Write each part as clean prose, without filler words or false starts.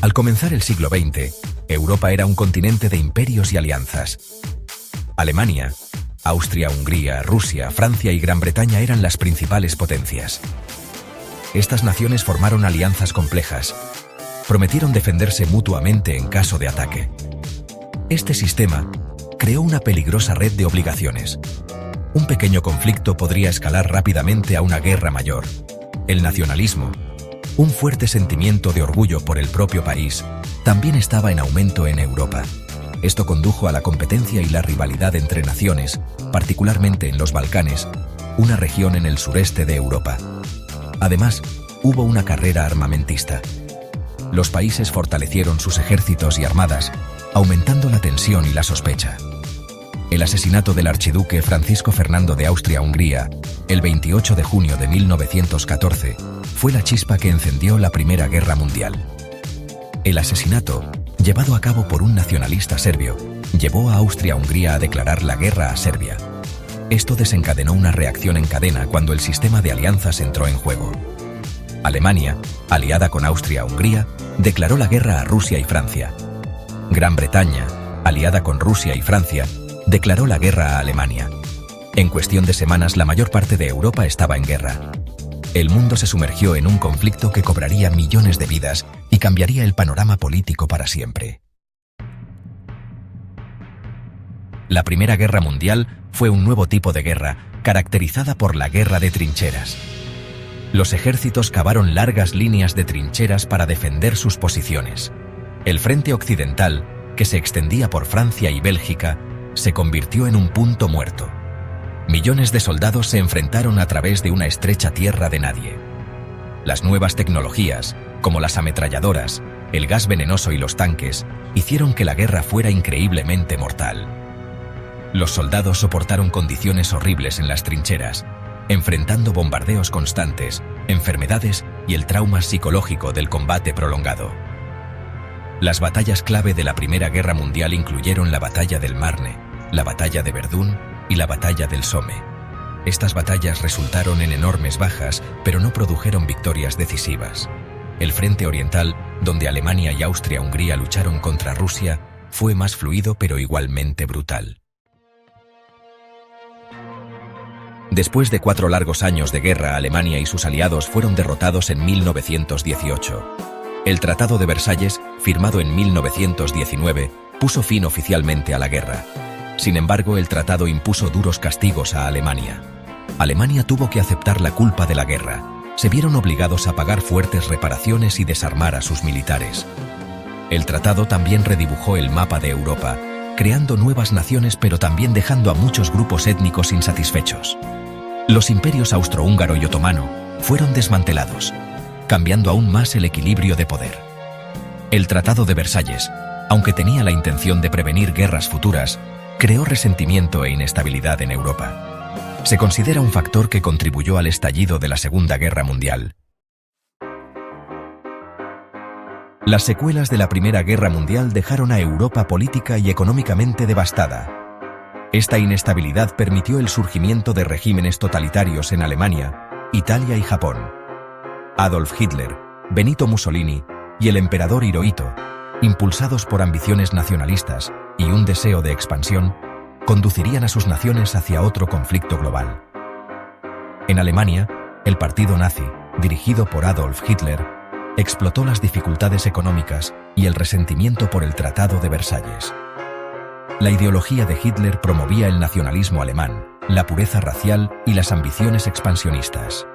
Al comenzar el siglo XX, Europa era un continente de imperios y alianzas. Alemania, Austria-Hungría, Rusia, Francia y Gran Bretaña eran las principales potencias. Estas naciones formaron alianzas complejas. Prometieron defenderse mutuamente en caso de ataque. Este sistema creó una peligrosa red de obligaciones. Un pequeño conflicto podría escalar rápidamente a una guerra mayor. El nacionalismo, un fuerte sentimiento de orgullo por el propio país, también estaba en aumento en Europa. Esto condujo a la competencia y la rivalidad entre naciones, particularmente en los Balcanes, una región en el sureste de Europa. Además, hubo una carrera armamentista. Los países fortalecieron sus ejércitos y armadas, aumentando la tensión y la sospecha. El asesinato del archiduque Francisco Fernando de Austria-Hungría, el 28 de junio de 1914, fue la chispa que encendió la Primera Guerra Mundial. El asesinato, llevado a cabo por un nacionalista serbio, llevó a Austria-Hungría a declarar la guerra a Serbia. Esto desencadenó una reacción en cadena cuando el sistema de alianzas entró en juego. Alemania, aliada con Austria-Hungría, declaró la guerra a Rusia y Francia. Gran Bretaña, aliada con Rusia y Francia, declaró la guerra a Alemania. En cuestión de semanas, la mayor parte de Europa estaba en guerra. El mundo se sumergió en un conflicto que cobraría millones de vidas y cambiaría el panorama político para siempre. La Primera Guerra Mundial fue un nuevo tipo de guerra, caracterizada por la guerra de trincheras. Los ejércitos cavaron largas líneas de trincheras para defender sus posiciones. El frente occidental, que se extendía por Francia y Bélgica, se convirtió en un punto muerto. Millones de soldados se enfrentaron a través de una estrecha tierra de nadie. Las nuevas tecnologías, como las ametralladoras, el gas venenoso y los tanques, hicieron que la guerra fuera increíblemente mortal. Los soldados soportaron condiciones horribles en las trincheras, enfrentando bombardeos constantes, enfermedades y el trauma psicológico del combate prolongado. Las batallas clave de la Primera Guerra Mundial incluyeron la Batalla del Marne, la Batalla de Verdún y la Batalla del Somme. Estas batallas resultaron en enormes bajas, pero no produjeron victorias decisivas. El frente oriental, donde Alemania y Austria-Hungría lucharon contra Rusia, fue más fluido pero igualmente brutal. Después de 4 largos años de guerra, Alemania y sus aliados fueron derrotados en 1918. El Tratado de Versalles, firmado en 1919, puso fin oficialmente a la guerra. Sin embargo, el tratado impuso duros castigos a Alemania. Alemania tuvo que aceptar la culpa de la guerra. Se vieron obligados a pagar fuertes reparaciones y desarmar a sus militares. El tratado también redibujó el mapa de Europa, creando nuevas naciones pero también dejando a muchos grupos étnicos insatisfechos. Los imperios austrohúngaro y otomano fueron desmantelados, cambiando aún más el equilibrio de poder. El Tratado de Versalles, aunque tenía la intención de prevenir guerras futuras, creó resentimiento e inestabilidad en Europa. Se considera un factor que contribuyó al estallido de la Segunda Guerra Mundial. Las secuelas de la Primera Guerra Mundial dejaron a Europa política y económicamente devastada. Esta inestabilidad permitió el surgimiento de regímenes totalitarios en Alemania, Italia y Japón. Adolf Hitler, Benito Mussolini y el emperador Hirohito, impulsados por ambiciones nacionalistas y un deseo de expansión, conducirían a sus naciones hacia otro conflicto global. En Alemania, el partido nazi, dirigido por Adolf Hitler, explotó las dificultades económicas y el resentimiento por el Tratado de Versalles. La ideología de Hitler promovía el nacionalismo alemán, la pureza racial y las ambiciones expansionistas.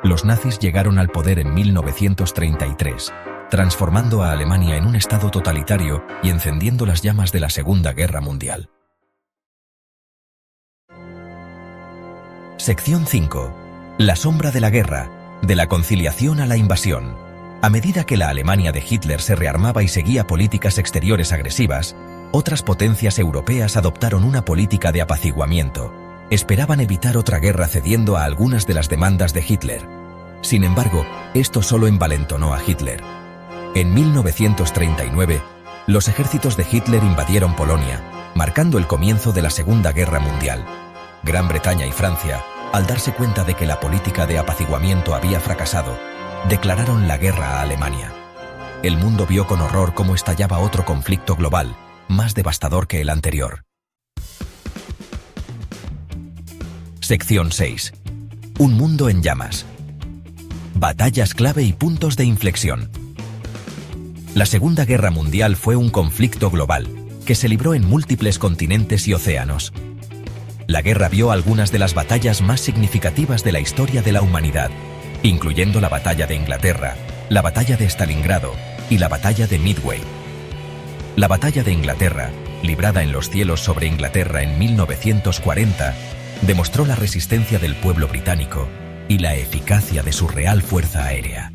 Los nazis llegaron al poder en 1933, transformando a Alemania en un estado totalitario y encendiendo las llamas de la Segunda Guerra Mundial. Sección 5. La sombra de la guerra, de la conciliación a la invasión. A medida que la Alemania de Hitler se rearmaba y seguía políticas exteriores agresivas, otras potencias europeas adoptaron una política de apaciguamiento. Esperaban evitar otra guerra cediendo a algunas de las demandas de Hitler. Sin embargo, esto solo envalentonó a Hitler. En 1939, los ejércitos de Hitler invadieron Polonia, marcando el comienzo de la Segunda Guerra Mundial. Gran Bretaña y Francia, al darse cuenta de que la política de apaciguamiento había fracasado, declararon la guerra a Alemania. el mundo vio con horror cómo estallaba otro conflicto global, más devastador que el anterior. Sección 6. Un mundo en llamas. Batallas clave y puntos de inflexión. La Segunda Guerra Mundial fue un conflicto global, que se libró en múltiples continentes y océanos. La guerra vio algunas de las batallas más significativas de la historia de la humanidad, incluyendo la Batalla de Inglaterra, la Batalla de Stalingrado y la Batalla de Midway. La Batalla de Inglaterra, librada en los cielos sobre Inglaterra en 1940, demostró la resistencia del pueblo británico y la eficacia de su real fuerza aérea.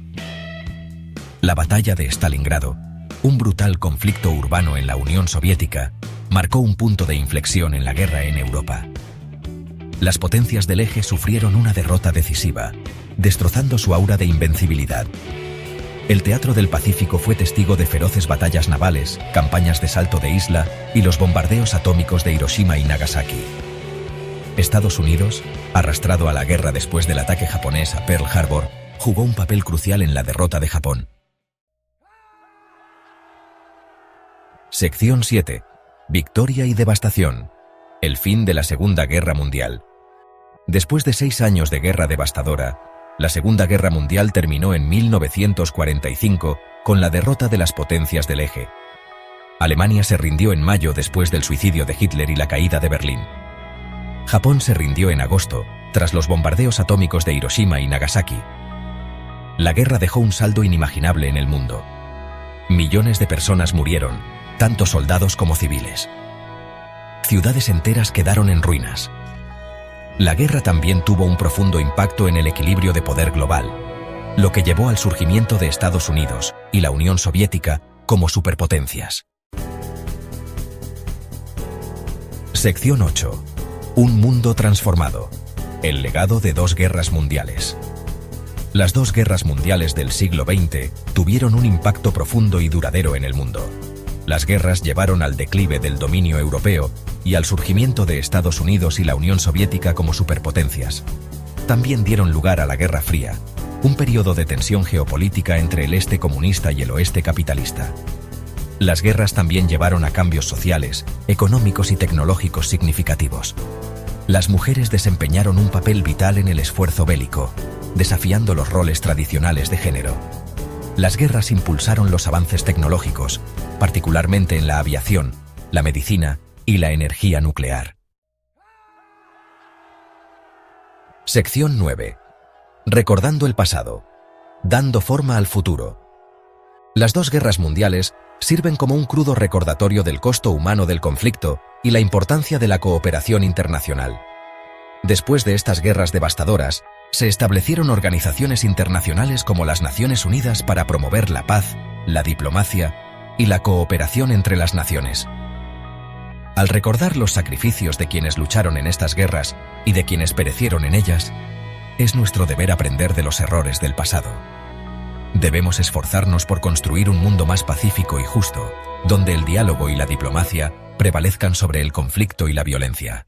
La Batalla de Stalingrado, un brutal conflicto urbano en la Unión Soviética, marcó un punto de inflexión en la guerra en Europa. Las potencias del eje sufrieron una derrota decisiva, destrozando su aura de invencibilidad. El teatro del Pacífico fue testigo de feroces batallas navales, campañas de salto de isla y los bombardeos atómicos de Hiroshima y Nagasaki. Estados Unidos, arrastrado a la guerra después del ataque japonés a Pearl Harbor, jugó un papel crucial en la derrota de Japón. Sección 7. Victoria y devastación. El fin de la Segunda Guerra Mundial. Después de 6 años de guerra devastadora, la Segunda Guerra Mundial terminó en 1945 con la derrota de las potencias del eje. Alemania se rindió en mayo después del suicidio de Hitler y la caída de Berlín. Japón se rindió en agosto, tras los bombardeos atómicos de Hiroshima y Nagasaki. La guerra dejó un saldo inimaginable en el mundo. Millones de personas murieron, tanto soldados como civiles. Ciudades enteras quedaron en ruinas. La guerra también tuvo un profundo impacto en el equilibrio de poder global, lo que llevó al surgimiento de Estados Unidos y la Unión Soviética como superpotencias. Sección 8. Un mundo transformado. El legado de 2 guerras mundiales. Las 2 guerras mundiales del siglo XX tuvieron un impacto profundo y duradero en el mundo. Las guerras llevaron al declive del dominio europeo y al surgimiento de Estados Unidos y la Unión Soviética como superpotencias. También dieron lugar a la Guerra Fría, un periodo de tensión geopolítica entre el este comunista y el oeste capitalista. Las guerras también llevaron a cambios sociales, económicos y tecnológicos significativos. Las mujeres desempeñaron un papel vital en el esfuerzo bélico, desafiando los roles tradicionales de género. Las guerras impulsaron los avances tecnológicos, particularmente en la aviación, la medicina y la energía nuclear. Sección 9. Recordando el pasado, dando forma al futuro. Las 2 guerras mundiales sirven como un crudo recordatorio del costo humano del conflicto y la importancia de la cooperación internacional. Después de estas guerras devastadoras, se establecieron organizaciones internacionales como las Naciones Unidas para promover la paz, la diplomacia y la cooperación entre las naciones. Al recordar los sacrificios de quienes lucharon en estas guerras y de quienes perecieron en ellas, es nuestro deber aprender de los errores del pasado. Debemos esforzarnos por construir un mundo más pacífico y justo, donde el diálogo y la diplomacia prevalezcan sobre el conflicto y la violencia.